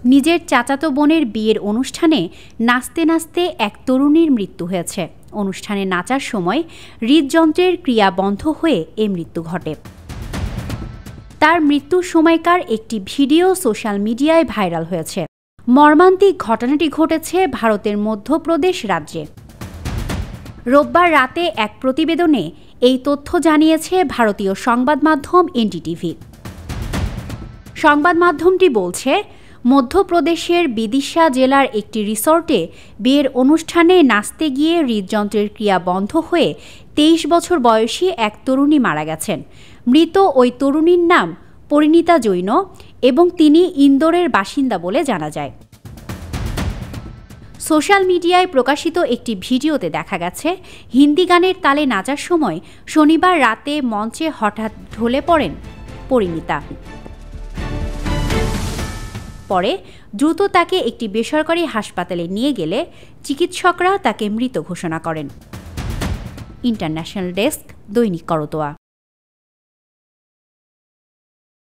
নিজের চাচাতো বোনের বিয়ের অনুষ্ঠানে নাচতে নাচতে এক তরুণীর মৃত্যু হয়েছে। অনুষ্ঠানে নাচার সময় হৃদযন্ত্রের ক্রিয়া বন্ধ হয়ে এই মৃত্যু ঘটে। তার মৃত্যুর সময়কার একটি ভিডিও সোশ্যাল মিডিয়ায় ভাইরাল হয়েছে। মর্মান্তিক ঘটনাটি ঘটেছে ভারতের মধ্যপ্রদেশ রাজ্যে। রোববার রাতে এক প্রতিবেদনে এই তথ্য জানিয়েছে ভারতীয় সংবাদ মাধ্যম এনডিটিভি। সংবাদ মাধ্যমটি বলছে, মধ্যপ্রদেশের বিদিশা জেলার একটি রিসর্টে বিয়ের অনুষ্ঠানে নাচতে গিয়ে হৃদযন্ত্রের ক্রিয়া বন্ধ হয়ে 23 বছর বয়সী এক তরুণী মারা গেছেন। মৃত ওই তরুণীর নাম পরিণীতা জৈন এবং তিনি ইন্দোরের বাসিন্দা বলে জানা যায়। সোশ্যাল মিডিয়ায় প্রকাশিত একটি ভিডিওতে দেখা গেছে, হিন্দি গানের তালে নাচার সময় শনিবার রাতে মঞ্চে হঠাৎ ঢলে পড়েন পরিণীতা। পরে দ্রুত তাকে একটি বেসরকারি হাসপাতালে নিয়ে গেলে চিকিৎসকরা তাকে মৃত ঘোষণা করেন। ইন্টারন্যাশনাল ডেস্ক, দৈনিক করতোয়া।